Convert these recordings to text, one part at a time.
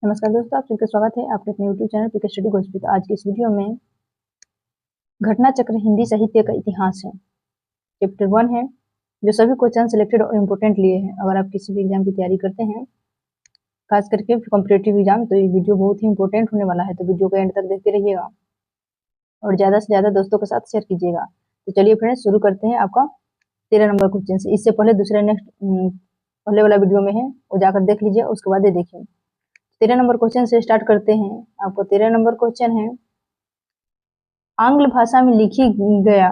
नमस्कार दोस्तों, आप सबका स्वागत है आपके अपने YouTube चैनल पीके स्टडी गोस्पी। तो आज की इस वीडियो में घटना चक्र हिंदी साहित्य का इतिहास है, चैप्टर 1 है, जो सभी क्वेश्चन सिलेक्टेड और इम्पोर्टेंट लिए हैं। अगर आप किसी भी एग्जाम की तैयारी करते हैं, खास करके कॉम्पिटेटिव एग्जाम, तो ये वीडियो बहुत ही इंपॉर्टेंट होने वाला है। तो वीडियो को एंड तक देखते रहिएगा और ज़्यादा से ज़्यादा दोस्तों के साथ शेयर कीजिएगा। तो चलिए फ्रेंड्स, शुरू करते हैं आपका 13 नंबर क्वेश्चन से। इससे पहले दूसरा नेक्स्ट पहले वाला वीडियो में है, वो जाकर देख लीजिए, उसके बाद ये देखिए। 13 नंबर क्वेश्चन से स्टार्ट करते हैं। आपको 13 नंबर क्वेश्चन है, आंग्ल भाषा में लिखी गया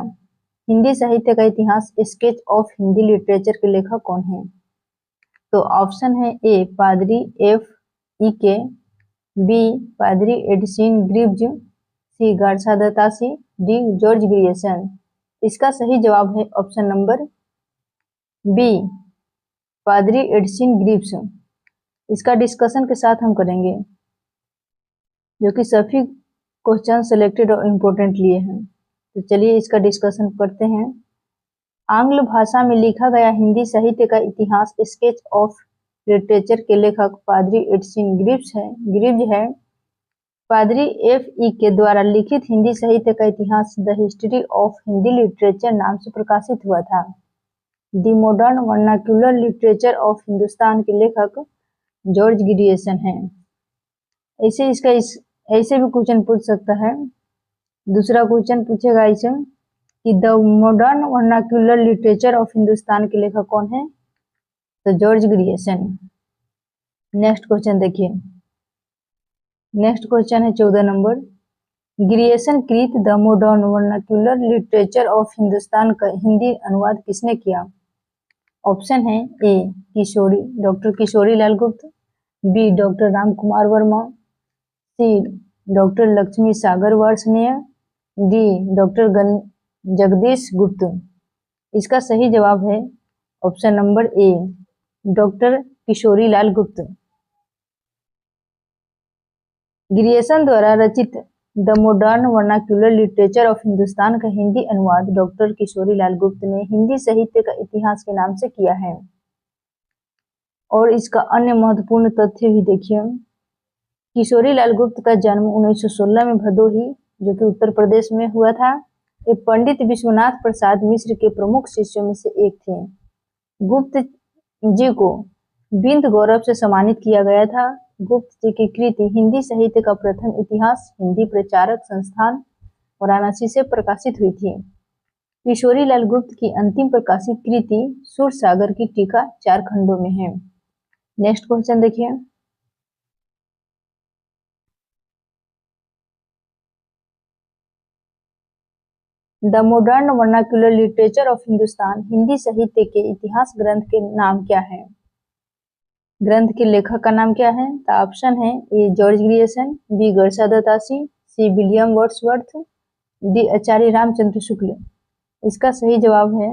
हिंदी साहित्य का इतिहास, स्केच ऑफ हिंदी लिटरेचर के लेखक कौन है? तो ऑप्शन है ए पादरी एफ ई के, बी पादरी एडिसन ग्रिव्ज, सी गार्सा दत्तासी, डी जॉर्ज ग्रियर्सन। इसका सही जवाब है ऑप्शन नंबर बी पादरी एडिसन ग्रिव्ज। इसका डिस्कशन के साथ हम करेंगे, जो कि सभी क्वेश्चन सिलेक्टेड और इम्पोर्टेंट लिए हैं। तो चलिए इसका डिस्कशन करते हैं। आंग्ल भाषा में लिखा गया हिंदी साहित्य का इतिहास, स्केच ऑफ लिटरेचर के लेखक पादरी एडिसन ग्रिव्ज है। पादरी एफ ई के द्वारा लिखित हिंदी साहित्य का इतिहास the history of Hindi literature नाम से प्रकाशित हुआ था। The modern vernacular literature of Hindustan के लेखक जॉर्ज ग्रियर्सन हैं। ऐसे भी क्वेश्चन पूछ सकता है। दूसरा क्वेश्चन पूछेगा इसे कि the modern vernacular literature of Hindustan के लेखक कौन है? तो जॉर्ज ग्रियर्सन। नेक्स्ट क्वेश्चन देखिए। नेक्स्ट क्वेश्चन है 14 नंबर, ग्रियर्सन कृत the modern vernacular literature of Hindustan का हिंदी अनुवाद किसने किया? ऑप्शन है ए डॉक्टर किशोरी लाल गुप्त, बी डॉक्टर राम कुमार वर्मा, सी डॉक्टर लक्ष्मी सागर वार्ष्णेय, डी डॉक्टर जगदीश गुप्त। इसका सही जवाब है option number A doctor Kishori Lal गुप्त। ग्रियर्सन द्वारा रचित the modern vernacular literature of Hindustan का हिंदी अनुवाद डॉक्टर किशोरी लाल गुप्त ने हिंदी साहित्य का इतिहास के नाम से किया है। और इसका अन्य महत्वपूर्ण तथ्य भी देखिए। किशोरी लाल गुप्त का जन्म 1916 में भदोही, जो कि उत्तर प्रदेश में हुआ था। ये पंडित विश्वनाथ प्रसाद मिश्र के प्रमुख शिष्यों में से एक थे। गुप्त जी को बिंद गौरव से सम्मानित किया गया था। गुप्त जी की कृति हिंदी साहित्य का प्रथम इतिहास हिंदी प्रचारक संस्थान वाराणसी से प्रकाशित हुई थी। किशोरी लाल गुप्त की अंतिम प्रकाशित कृति सूरसागर की टीका 4 खंडों में है। नेक्स्ट क्वेश्चन देखिए। The modern vernacular literature of Hindustan Hindi साहित्य के इतिहास ग्रंथ के नाम क्या है? ग्रंथ के लेखक का नाम क्या है? तो ऑप्शन है A George Grierson, B Garcin de Tassy, C William Wordsworth, D Acharya Ramchandra Shukla. इसका सही जवाब है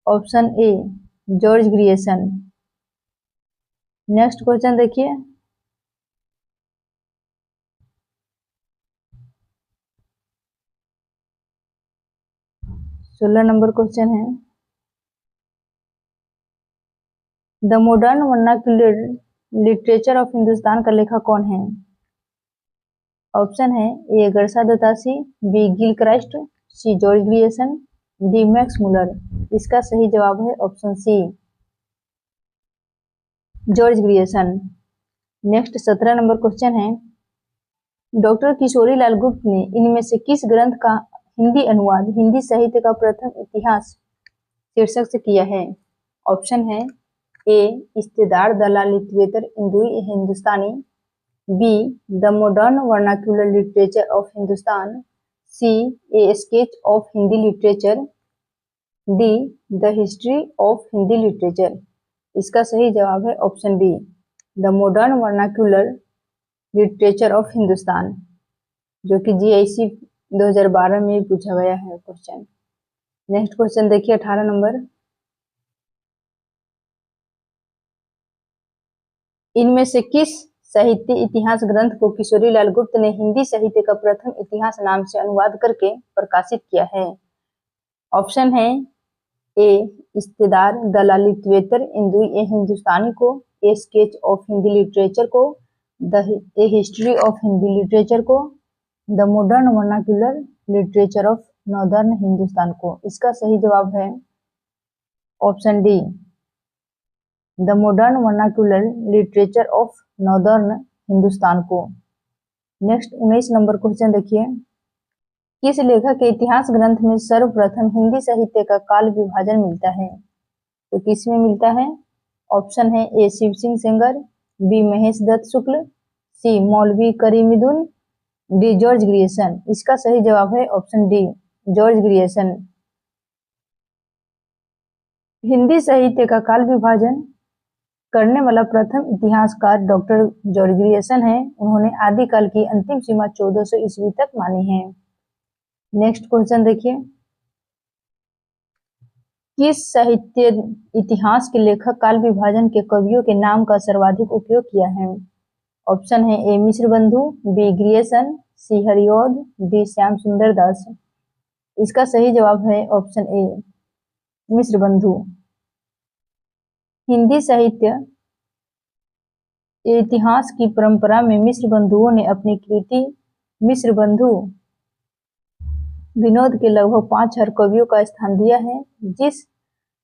option A George Grierson. Next question देखिए। सोलह नंबर क्वेश्चन है, the modern vernacular literature of Hindustan का लेखक कौन है? ऑप्शन है A Garcin de Tassy, B Gilchrist, C George Grierson, D Max Muller. इसका सही जवाब है option C George Grierson. Next 17 number question है, डॉक्टर किशोरी लाल गुप्त ने इनमें से किस ग्रंथ का हिंदी अनुवाद हिंदी साहित्य का प्रथम इतिहास शीर्षक से किया है? ऑप्शन है ए इस्तेदार दलालित्वेतर इंदुई Hindustani, B the modern vernacular literature of Hindustan, C a sketch of Hindi literature, D the history of Hindi literature. इसका सही जवाब है option B the modern vernacular literature of Hindustan, जो कि GIC 2012 में पूछा गया है क्वेश्चन। नेक्स्ट क्वेश्चन देखिए 18 नंबर, इनमें से किस साहित्य इतिहास ग्रंथ को किशोरी लाल गुप्त ने हिंदी साहित्य का प्रथम इतिहास नाम से अनुवाद करके प्रकाशित किया है? ऑप्शन है ए इस्तेदार दलालित्वेतर इंदुई हिंदुस्तानी को, ए स्केच ऑफ हिंदी लिटरेचर को, ए हिस्ट्री ऑफ हिंदी लिटरेचर को, the modern vernacular literature of northern Hindustan को। इसका सही जवाब है option D, the modern vernacular literature of northern Hindustan को। नेक्स्ट 19 नंबर क्वेश्चन देखिए, किस लेखक के इतिहास ग्रंथ में सर्वप्रथम हिंदी साहित्य का काल विभाजन मिलता है? तो किस में मिलता है? ऑप्शन है ए शिव सिंह सेंगर, बी महेश दत्त शुक्ल, सी मौलवी करीमुद्दीन, डी जॉर्ज ग्रियर्सन। इसका सही जवाब है option D, George Grierson. Hindi साहित्य का काल विभाजन करने वाला प्रथम इतिहासकार डॉक्टर जॉर्ज ग्रियर्सन है। उन्होंने आदिकाल की अंतिम सीमा 1400 ईस्वी तक मानी है। नेक्स्ट क्वेश्चन देखिए, किस साहित्य इतिहास के लेखक काल विभाजन के कवियों के नाम का सर्वाधिक उपयोग किया है? ऑप्शन है ए मिश्र बंधु, बी ग्रियर्सन, सी हरिऔध, डी श्याम सुंदर दास। इसका सही जवाब है ऑप्शन ए, मिश्र बंधु। हिंदी साहित्य इतिहास की परंपरा में मिश्र बंधुओं ने अपनी कृति मिश्र बंधु विनोद के लगभग 5 हर कवियों का स्थान दिया है,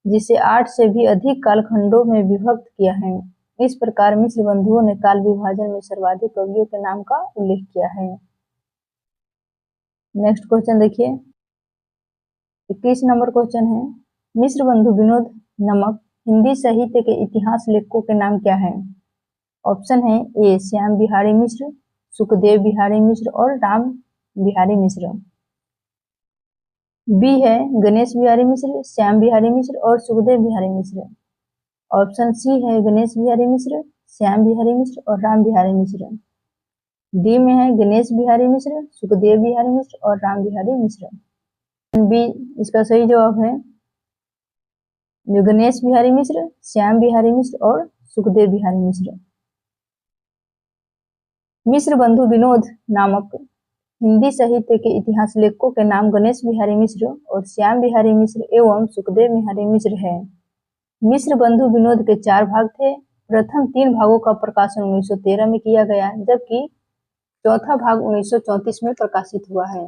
जिसे 8 से भी अधिक कालखंडों में विभक्त किया है। इस प्रकार मिश्र बंधुओं ने काल विभाजन में सर्वाधिक कवियों के नाम का उल्लेख किया है। नेक्स्ट क्वेश्चन देखिए, 21 नंबर क्वेश्चन है, मिश्र बंधु विनोद नामक हिंदी साहित्य के इतिहास लेखकों के नाम क्या है? ऑप्शन है ए श्याम बिहारी मिश्र, सुखदेव बिहारी मिश्र और राम बिहारी मिश्र। बी है गणेश बिहारी मिश्र, श्याम बिहारी मिश्र और सुखदेव बिहारी मिश्र। ऑप्शन सी है गणेश बिहारी मिश्र, श्याम बिहारी मिश्र और राम बिहारी मिश्र। डी में है गणेश बिहारी मिश्र, सुखदेव बिहारी मिश्र और राम बिहारी मिश्र। बी इसका सही जवाब है जो गणेश बिहारी मिश्र, श्याम बिहारी मिश्र और सुखदेव बिहारी मिश्र। मिश्र बंधु विनोद नामक हिंदी साहित्य के इतिहास लेखकों के नाम गणेश बिहारी मिश्र और श्याम बिहारी मिश्र एवं सुखदेव बिहारी मिश्र है। मिश्र बंधु विनोद के 4 भाग थे। प्रथम 3 भागों का प्रकाशन 1913 में किया गया, जबकि चौथा भाग 1934 में प्रकाशित हुआ है।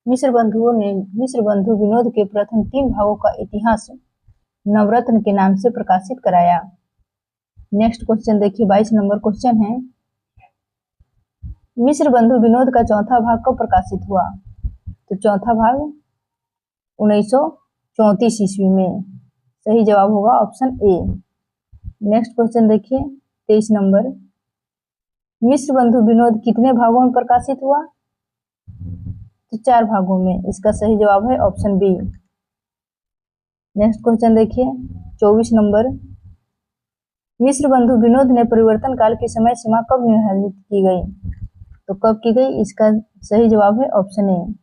मिश्र बंधु विनोद के प्रथम 3 भागों का इतिहास नवरत्न के नाम से प्रकाशित कराया। नेक्स्ट क्वेश्चन देखिए, 22 नंबर क्वेश्चन है, मिश्र बंधु विनोद का चौथा भाग कब प्रकाशित हुआ? तो चौथा भाग 1934 ईस्वी में। सही जवाब होगा ऑप्शन ए। नेक्स्ट क्वेश्चन देखिए, 23 नंबर, मिश्र बंधु विनोद कितने भागों में प्रकाशित हुआ? तो 4 भागों में। इसका सही जवाब है ऑप्शन बी। नेक्स्ट क्वेश्चन देखिए, 24 नंबर, मिश्र बंधु विनोद ने परिवर्तन काल की समय सीमा कब निर्धारित की गई? तो कब की गई? इसका सही जवाब है ऑप्शन ए,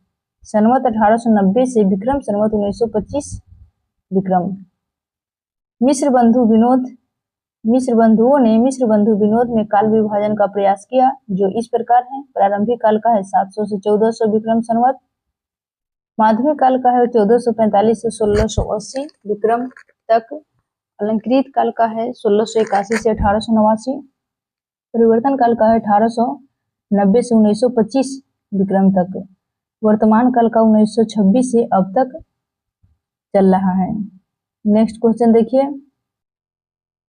संवत 1890 से विक्रम संवत 1925 विक्रम। मिश्र बंधुओं ने मिश्र बंधु विनोद में काल विभाजन का प्रयास किया, जो इस प्रकार है। प्रारंभिक काल का है 700 से 1400 विक्रम संवत, माध्यमिक काल का है 1445 से 1680 विक्रम तक, अलंकृत काल का है 1681 से 1889, परिवर्तन काल का है 1890 से 1925 विक्रम तक, वर्तमान काल का 1926 से अब तक चल रहा है। नेक्स्ट क्वेश्चन देखिए,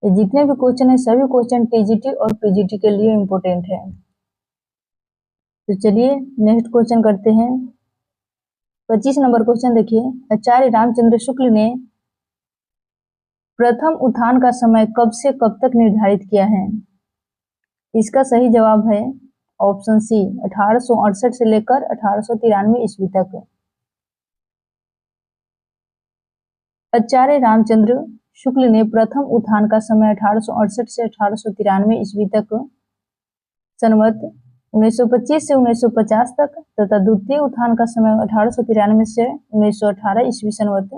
जितने भी क्वेश्चन है सभी क्वेश्चन टीजीटी और पीजीटी के लिए इम्पोर्टेंट है। तो चलिए नेक्स्ट क्वेश्चन करते हैं। 25 नंबर क्वेश्चन देखिए, आचार्य रामचंद्र शुक्ल ने प्रथम उत्थान का समय कब से कब तक निर्धारित किया है? इसका सही जवाब है ऑप्शन सी, 1868 से लेकर 1893 ईस्वी तक। आचार्य रामचंद्र शुक्ल ने प्रथम उत्थान का समय 1868 से 1893 ईस्वी तक, संवत 1925 से 1950 तक तथा द्वितीय उत्थान का समय 1893 से 1918 ईस्वी संवत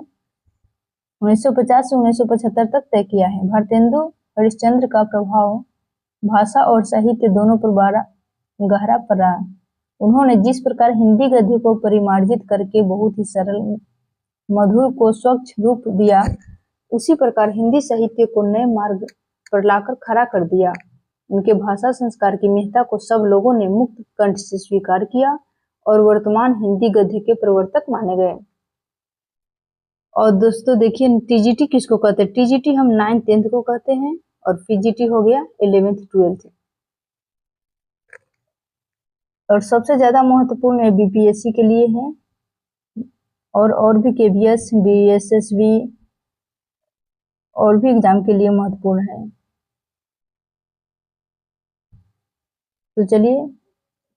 1950 से 1975 तक तय किया है। भारतेंदु हरिश्चंद्र का प्रभाव भाषा और साहित्य दोनों पर गहरा पड़ा। उन्होंने जिस प्रकार हिंदी गद्य को परिमार्जित करके बहुत ही सरल मधुर को स्वच्छ रूप दिया, उसी प्रकार हिंदी साहित्य को नए मार्ग पर लाकर खड़ा कर दिया। उनके भाषा संस्कार की महत्ता को सब लोगों ने मुक्त कंठ से स्वीकार किया और वर्तमान हिंदी गद्य के प्रवर्तक माने गए। और दोस्तों देखिए टीजीटी किसको कहते हैं? टीजीटी हम 9th 10th को कहते हैं और पीजीटी हो गया 11th 12th। और सबसे ज्यादा महत्वपूर्ण है बीपीएससी के लिए है और भी केबीएस, डीएसएसबी और भी एग्जाम के लिए महत्वपूर्ण है। तो चलिए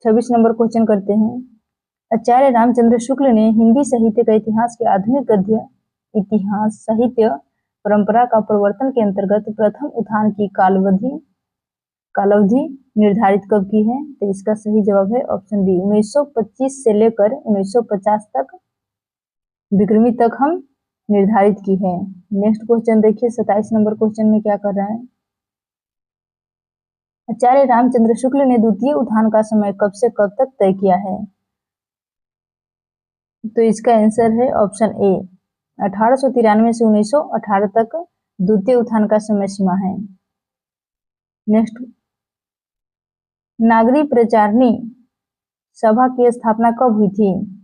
26 नंबर क्वेश्चन करते हैं। आचार्य रामचंद्र शुक्ल ने हिंदी साहित्य का इतिहास के आधुनिक गद्य इतिहास साहित्य परंपरा का प्रवर्तन के अंतर्गत प्रथम उत्थान की कालावधि निर्धारित कब की है? तो इसका सही जवाब है ऑप्शन बी, 1925 से लेकर 1950 तक विक्रमी तक हम निर्धारित की है। नेक्स्ट क्वेश्चन देखिए 27 नंबर क्वेश्चन में क्या कर रहा है। आचार्य रामचंद्र शुक्ल ने द्वितीय उत्थान का समय कब से कब तक तय किया है? तो इसका आंसर है ऑप्शन ए, 1893 से 1918 तक द्वितीय उत्थान का समय सीमा है। नेक्स्ट, नागरी प्रचारणी सभा की स्थापना कब हुई थी?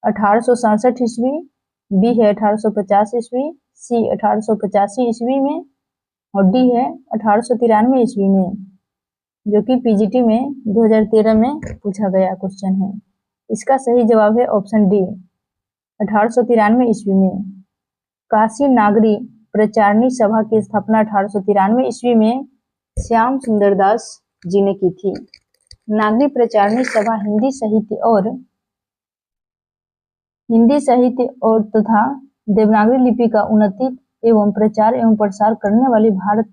1867 ईस्वी, बी है 1850 ईस्वी, सी 1885 ईस्वी में और डी है 1893 ईस्वी में, जो कि पीजीटी में 2013 में पूछा गया क्वेश्चन है। इसका सही जवाब है ऑप्शन डी, 1893 ईस्वी में। काशी नागरी प्रचारणी सभा की स्थापना 1893 ईस्वी में श्याम सुंदर दास जी ने की थी। नागरी प्रचारणी सभा हिंदी साहित्य और तथा देवनागरी लिपि का उन्नति एवं प्रचार एवं प्रसार करने वाली भारत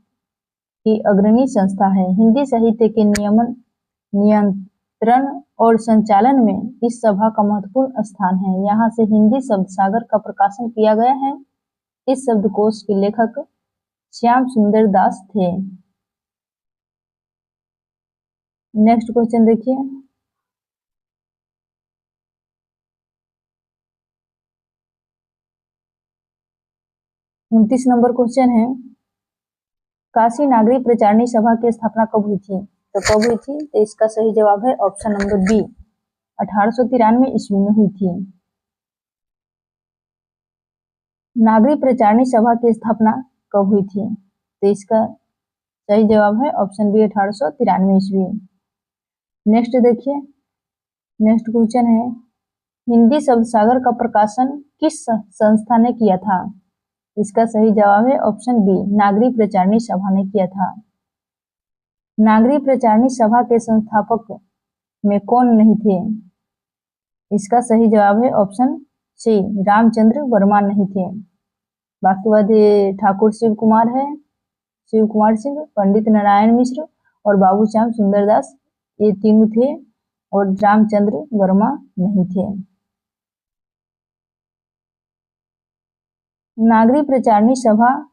की अग्रणी संस्था है। हिंदी साहित्य के नियंत्रण और संचालन में इस सभा का महत्वपूर्ण स्थान है। यहाँ से हिंदी शब्द सागर का प्रकाशन किया गया है। इस शब्दकोश के लेखक श्याम सुंदर दास थे। नेक्स्ट क्वेश्चन देखिए, उनतीस नंबर क्वेश्चन है। काशी नागरी प्रचारणी सभा की स्थापना कब हुई थी? तो कब हुई थी? तो इसका सही जवाब है ऑप्शन नंबर बी, 1893 ईस्वी में हुई थी। नागरी प्रचारणी सभा की स्थापना कब हुई थी? तो इसका सही जवाब है ऑप्शन बी, 1893 ईस्वी। नेक्स्ट देखिए, नेक्स्ट क्वेश्चन है, हिंदी शब्द सागर का प्रकाशन किस संस्था ने किया था? इसका सही जवाब है ऑप्शन बी, नागरी प्रचारणी सभा ने किया था। नागरी प्रचारणी सभा के संस्थापक में कौन नहीं थे? इसका सही जवाब है ऑप्शन सी, रामचंद्र वर्मा नहीं थे। बाकी बाद ठाकुर शिव कुमार सिंह, पंडित नारायण मिश्र और बाबू श्याम सुंदर दास, ये तीनों थे और रामचंद्र वर्मा नहीं थे। नागरी प्रचारणी सभा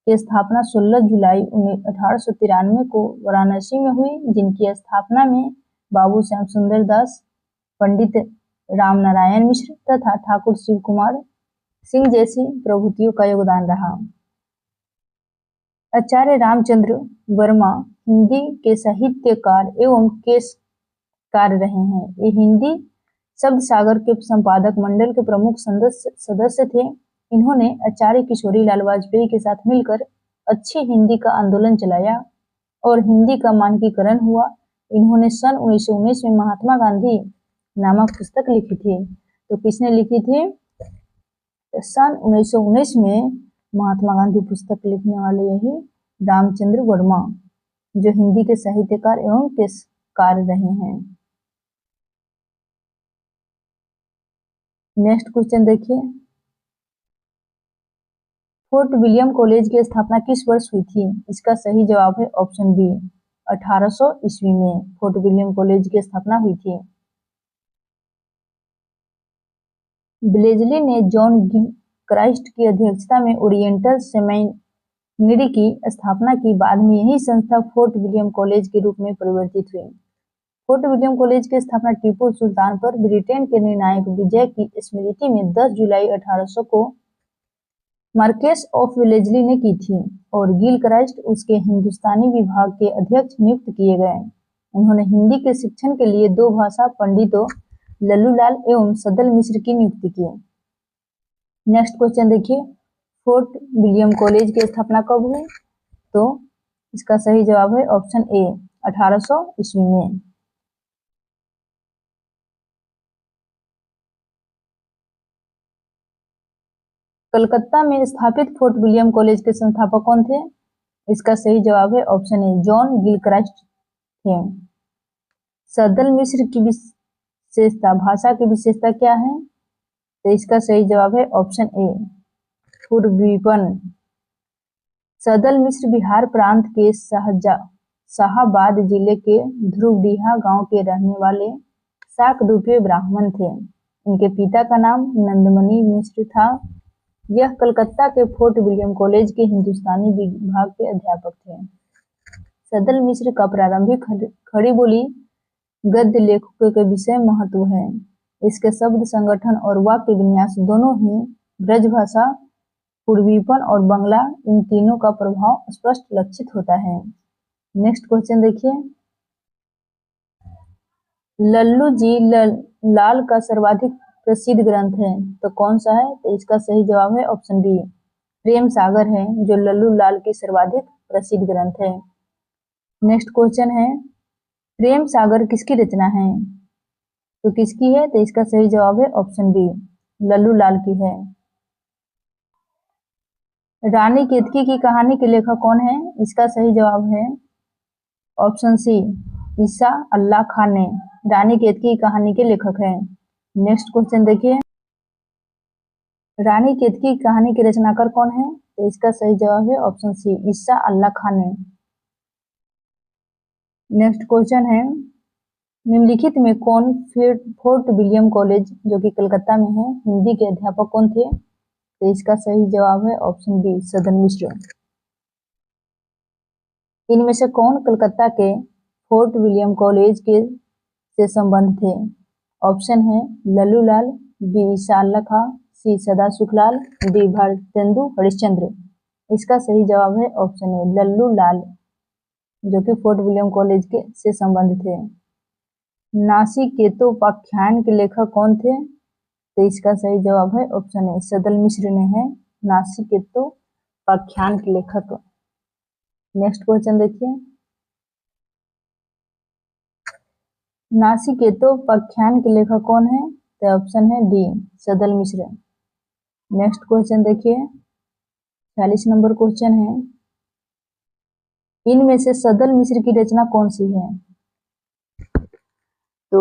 की स्थापना 16 जुलाई 1893 को वाराणसी में हुई, जिनकी स्थापना में बाबू श्याम सुंदर दास, पंडित राम नारायण मिश्र तथा ठाकुर शिव कुमार सिंह जैसी प्रभुतियों का योगदान रहा। आचार्य रामचंद्र वर्मा हिंदी के साहित्यकार एवं केसकार रहे हैं। ये हिंदी शब्द सागर के संपादक मंडल के प्रमुख सदस्य थे। इन्होंने आचार्य किशोरी लाल वाजपेयी के साथ मिलकर अच्छी हिंदी का आंदोलन चलाया और हिंदी का मानकीकरण हुआ। इन्होंने सन 1919 में महात्मा गांधी नामक पुस्तक लिखी थी। तो किसने लिखी थी? सन 1919 में महात्मा गांधी पुस्तक लिखने वाले यही रामचंद्र वर्मा, जो हिंदी के साहित्यकार एवं केसकार रहे हैं। नेक्स्ट क्वेश्चन देखिए, फोर्ट विलियम कॉलेज की स्थापना किस वर्ष हुई थी? इसका सही जवाब है ऑप्शन बी, 1800 ईस्वी में फोर्ट विलियम कॉलेज की स्थापना हुई थी। ब्लेजली ने जॉन क्राइस्ट की अध्यक्षता में ओरिएंटल सेमिनरी की स्थापना की। बाद में यही संस्था फोर्ट विलियम कॉलेज के रूप में परिवर्तित हुई। फोर्ट विलियम कॉलेज की स्थापना टीपू सुल्तान पर ब्रिटेन के निर्णायक विजय की स्मृति में 10 जुलाई 1800 को मार्केस ऑफ वेलेजली ने की थी और गिलक्राइस्ट उसके हिंदुस्तानी विभाग के अध्यक्ष नियुक्त किए गए। उन्होंने हिंदी के शिक्षण के लिए 2 भाषा पंडितों लल्लूलाल एवं सदल मिश्र की नियुक्ति की। नेक्स्ट क्वेश्चन देखिए, फोर्ट विलियम कॉलेज की स्थापना कब हुई? तो इसका सही जवाब है ऑप्शन ए 1800 ईस्वी में। कलकत्ता में स्थापित फोर्ट विलियम कॉलेज के संस्थापक कौन थे? इसका सही जवाब है ऑप्शन ए जॉन गिलक्राइस्ट थे। सदल मिश्र की विशेषता, भाषा की विशेषता क्या है? तो इसका सही जवाब है ऑप्शन ए पूर्वीपन। सदल मिश्र बिहार प्रांत के शाहाबाद जिले के ध्रुवडीहा गांव के रहने वाले शाकद्वीपीय ब्राह्मण थे। इनके पिता का नाम नंदमणि मिश्र था। यह कलकत्ता के फोर्ट विलियम कॉलेज के हिंदुस्तानी विभाग के अध्यापक थे। सदल मिश्र का प्रारंभिक खड़ी बोली गद्य लेखकों के विषय महत्व है। इसके शब्द संगठन और वाक्य विन्यास दोनों ही ब्रजभाषा, पूर्वीपन और बंगला, इन तीनों का प्रभाव स्पष्ट लक्षित होता है। नेक्स्ट क्वेश्चन देखिए, लल्लू जी लाल का सर्वाधिक प्रसिद्ध ग्रंथ है तो कौन सा है? तो इसका सही जवाब है ऑप्शन बी प्रेम सागर है, जो लल्लू लाल की सर्वाधिक प्रसिद्ध ग्रंथ है। नेक्स्ट क्वेश्चन है, प्रेम सागर किसकी रचना है? तो किसकी है? तो इसका सही जवाब है ऑप्शन बी लल्लू लाल की है। रानी केतकी की कहानी के लेखक कौन है? इसका सही जवाब है ऑप्शन सी ईसा अल्लाह खान ने रानी केतकी की कहानी के लेखक है। नेक्स्ट क्वेश्चन देखिए, रानी केतकी की कहानी के रचनाकार कौन है? तो इसका सही जवाब है ऑप्शन सी ईसा अल्लाह खान ने। नेक्स्ट क्वेश्चन है, निम्नलिखित में कौन फोर्ट विलियम कॉलेज जो कि कलकत्ता में है हिंदी के अध्यापक कौन थे? तो इसका सही जवाब है ऑप्शन बी सदल मिश्र। इनमें से कौन कलकत्ता के फोर्ट विलियम कॉलेज के से संबंध थे? ऑप्शन है लल्लूलाल, बी ईसा अल्लाह खां, सी सदा सुखलाल, डी भारतेंदु हरिश्चंद्र। इसका सही जवाब है ऑप्शन ए लल्लू लाल, जो कि फोर्ट विलियम कॉलेज के से संबंध थे। नासिकेतोपाख्यान के लेखक कौन थे? तो इसका सही जवाब है ऑप्शन ए सदल मिश्र ने है नासिकेतोपाख्यान के लेखक। नेक्स्ट क्वेश्चन देखिए, नासिकेतोपाख्यान के लेखक कौन है? तो ऑप्शन है डी सदल मिश्र। नेक्स्ट क्वेश्चन देखिए, 40 नंबर क्वेश्चन है, इनमें से सदल मिश्र की रचना कौन सी है? तो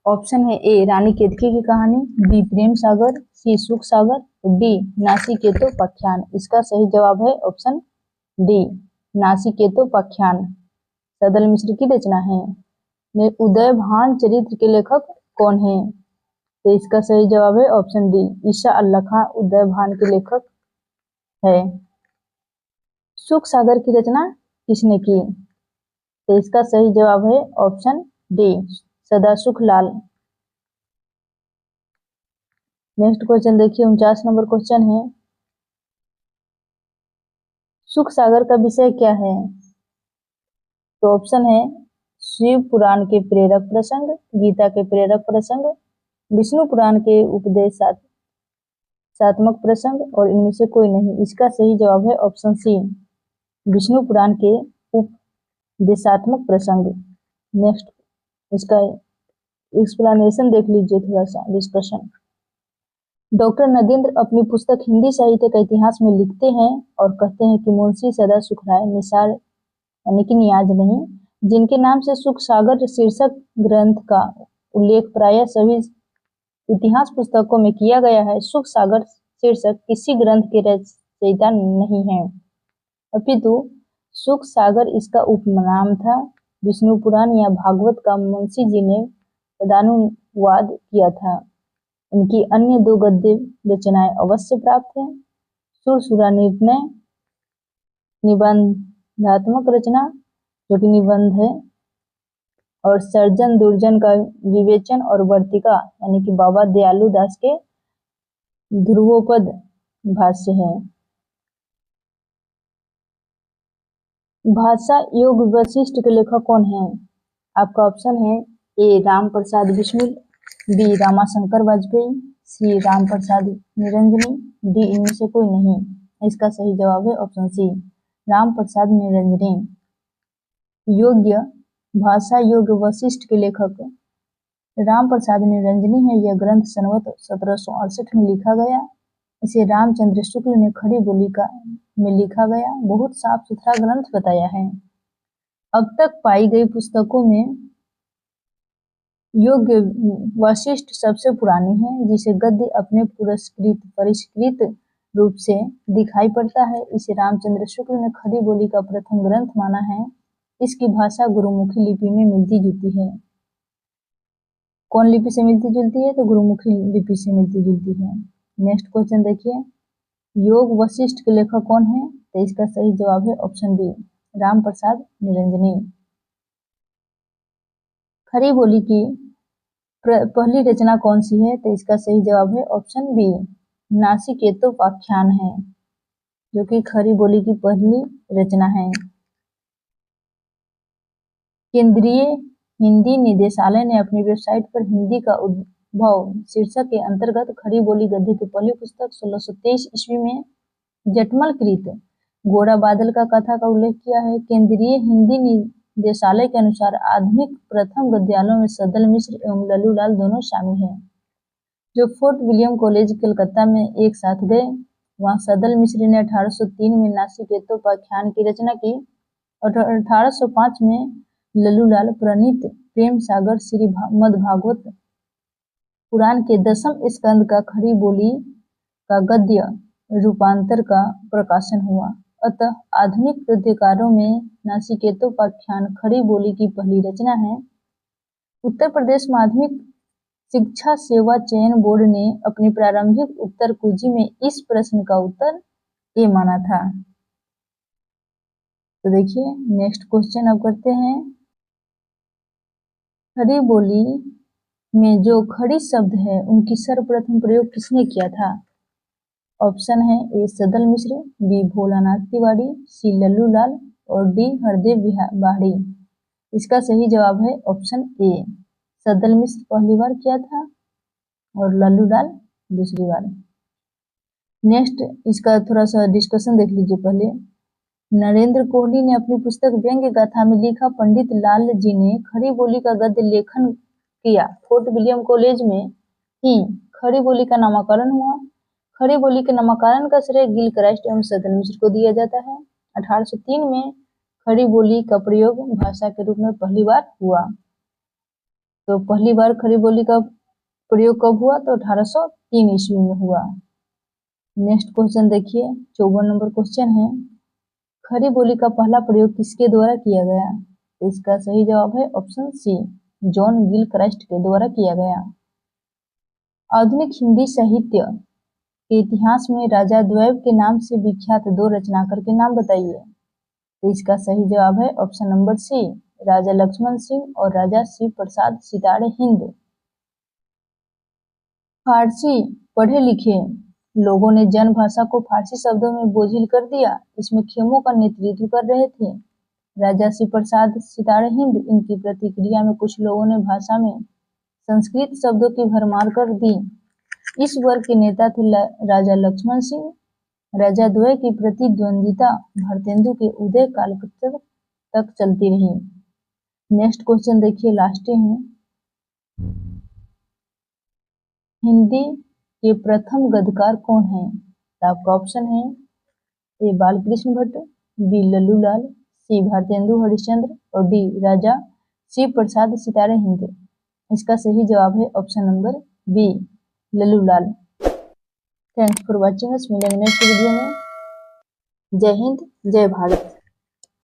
ऑप्शन है ए रानी केतकी की कहानी, बी प्रेम सागर, सी सुख सागर, डी नासिकेतोपाख्यान। इसका सही जवाब है ऑप्शन डी नासिकेतोपाख्यान सदल मिश्र की रचना है। उदयभान चरित्र के लेखक कौन है? तो इसका सही जवाब है ऑप्शन डी ईसा अल्लाह खां उदयभान के लेखक है। सुख सागर की रचना किसने की? तो इसका सही जवाब है ऑप्शन डी सदा सुखलाल। नेक्स्ट क्वेश्चन देखिए, 49 नंबर क्वेश्चन है, सुख सागर का विषय क्या है? तो ऑप्शन है शिव पुराण के प्रेरक प्रसंग, गीता के प्रेरक प्रसंग, विष्णु पुराण के उपदेशात्मक प्रसंग और इनमें से कोई नहीं। इसका सही जवाब है ऑप्शन सी विष्णु पुराण के उपदेशात्मक प्रसंग। नेक्स्ट इसका एक्सप्लेनेशन देख लीजिए, थोड़ा सा डिस्कशन। डॉक्टर नगेंद्र अपनी पुस्तक हिंदी साहित्य का इतिहास में लिखते हैं और कहते हैं कि मुंशी सदा सुखराय निसार यानी कि नियाज नहीं, जिनके नाम से सुख सागर शीर्षक ग्रंथ का उल्लेख प्रायः सभी इतिहास पुस्तकों में किया गया है, सुख सागर शीर्षक किसी ग्रंथ के रचयिता नहीं है, अपितु सुख सागर इसका उपनाम था। विष्णु पुराण या भागवत का मुंशी जी ने पदानुवाद किया था। इनकी अन्य 2 गद्य रचनाएं अवश्य प्राप्त है, सुरसुरा निर्णय निबंधात्मक रचना जो कि निबंध है, और सर्जन दुर्जन का विवेचन और वर्तिका यानी कि बाबा दयालु दास के ध्रुवोपद भाष्य है। भाषा योग वशिष्ठ के लेखक कौन है? आपका ऑप्शन है ए राम प्रसाद बिस्मिल, बी रामाशंकर वाजपेयी, सी राम प्रसाद निरंजनी, डी इनमें से कोई नहीं। इसका सही जवाब है ऑप्शन सी राम प्रसाद निरंजनी। योग्य भाषा योग वशिष्ठ के लेखक राम प्रसाद निरंजनी है। यह ग्रंथ संवत 1768 में लिखा गया। इसे रामचंद्र शुक्ल ने खड़ी बोली में लिखा गया। बहुत साफ सुथरा ग्रंथ बताया है। अब तक पाई गई पुस्तकों में योग्य वशिष्ठ सबसे पुरानी है, जिसे गद्य अपने परिष्कृत रूप से दिखाई पड़ता है। इसे रामचंद्र शुक्ल ने खड़ी बोली का प्रथम ग्रंथ माना है। इसकी भाषा गुरुमुखी लिपि में मिलती जुलती है। कौन लिपि से मिलती जुलती है? तो गुरुमुखी लिपि से मिलती जुलती है। नेक्स्ट क्वेश्चन देखिए, योग वशिष्ठ के लेखक कौन है? तो इसका सही जवाब है ऑप्शन बी राम प्रसाद निरंजनी। खड़ी बोली की पहली रचना कौन सी है? तो इसका सही जवाब है ऑप्शन बी नासिकेतोपाख्यान है, जो कि खड़ी बोली की पहली रचना है। केंद्रीय हिंदी निदेशालय ने अपनी वेबसाइट पर हिंदी का उद्भव शीर्षक के अंतर्गत खड़ी बोली गद्य की पहली पुस्तक 1623 ईस्वी में जटमलकृत गोरा बादल का कथा का उल्लेख किया है। केंद्रीय हिंदी निदेशालय के अनुसार आधुनिक प्रथम गद्यालों में सदल मिश्र एवं लल्लूलाल दोनों शामिल हैं, जो फोर्ट विलियम कॉलेज कलकत्ता में एक साथ गए। वहां सदल मिश्र ने 1803 में नासिकेतोपाख्यान की रचना की और 1805 में लल्लूलाल प्रणीत प्रेम सागर श्रीमद्भागवत पुराण के 10वें स्कंद का खड़ी बोली का गद्य रूपांतर का प्रकाशन हुआ। अतः आधुनिक गद्यकारों में नासिकेतोपाख्यान खड़ी बोली की पहली रचना है। उत्तर प्रदेश माध्यमिक शिक्षा सेवा चयन बोर्ड ने अपनी प्रारंभिक उत्तर कुंजी में इस प्रश्न का उत्तर ए माना था। तो देखिए नेक्स्ट क्वेश्चन अब करते हैं, खड़ी बोली में जो खड़ी शब्द है उनकी सर्वप्रथम प्रयोग किसने किया था? ऑप्शन है ए सदल मिश्र, बी भोलानाथ तिवारी, सी लल्लूलाल और डी हरदेव बाहड़ी। इसका सही जवाब है ऑप्शन ए सदल मिश्र पहली बार किया था और लल्लूलाल दूसरी बार। नेक्स्ट इसका थोड़ा सा डिस्कशन देख लीजिए। पहले नरेंद्र कोहली ने अपनी पुस्तक व्यंग्य गाथा में लिखा, पंडित लाल जी ने खड़ी बोली का गद्य लेखन किया। फोर्ट विलियम कॉलेज में ही खड़ी बोली का नामकरण हुआ। खड़ी बोली के नामकरण का श्रेय गिलक्राइस्ट एवं सदल मिश्र को दिया जाता है। 1803 में खड़ी बोली का प्रयोग भाषा के रूप में पहली बार हुआ। तो पहली बार खड़ी बोली का प्रयोग कब हुआ? तो 1803 ईस्वी में हुआ। नेक्स्ट क्वेश्चन देखिए, 54 नंबर क्वेश्चन है, खड़ी बोली का पहला प्रयोग किसके द्वारा किया गया? तो इसका सही जवाब है ऑप्शन सी जॉन गिलक्राइस्ट के द्वारा किया गया। आधुनिक हिंदी साहित्य के इतिहास में राजा द्वैब के नाम से विख्यात दो रचनाकार के नाम बताइए। तो इसका सही जवाब है ऑप्शन नंबर सी राजा लक्ष्मण सिंह और राजा शिव प्रसाद सितारे हिंद। फारसी पढ़े लिखे लोगों ने जन भाषा को फारसी शब्दों में बोझिल कर दिया। इसमें खेमों का नेतृत्व कर रहे थे राजा शिव प्रसाद सितारे हिंद। इनकी प्रतिक्रिया में कुछ लोगों ने भाषा में संस्कृत शब्दों की भरमार कर दी। इस वर्ग के नेता थे राजा लक्ष्मण सिंह। राजा द्वय की प्रतिद्वंदिता भारतेंदु के उदय काल तक चलती रही। नेक्स्ट क्वेश्चन देखिए, लास्ट है, हिंदी के प्रथम गद्यकार कौन है? तो आपका ऑप्शन है ए बालकृष्ण भट्ट, बी लल्लूलाल, सी भारतेंदु हरिश्चंद्र और डी राजा शिव प्रसाद सितारे हिंद। इसका सही जवाब है option number B Lallulal. Thanks for watching us. मिलेंगे नेक्स्ट वीडियो में। जय हिंद, जय भारत।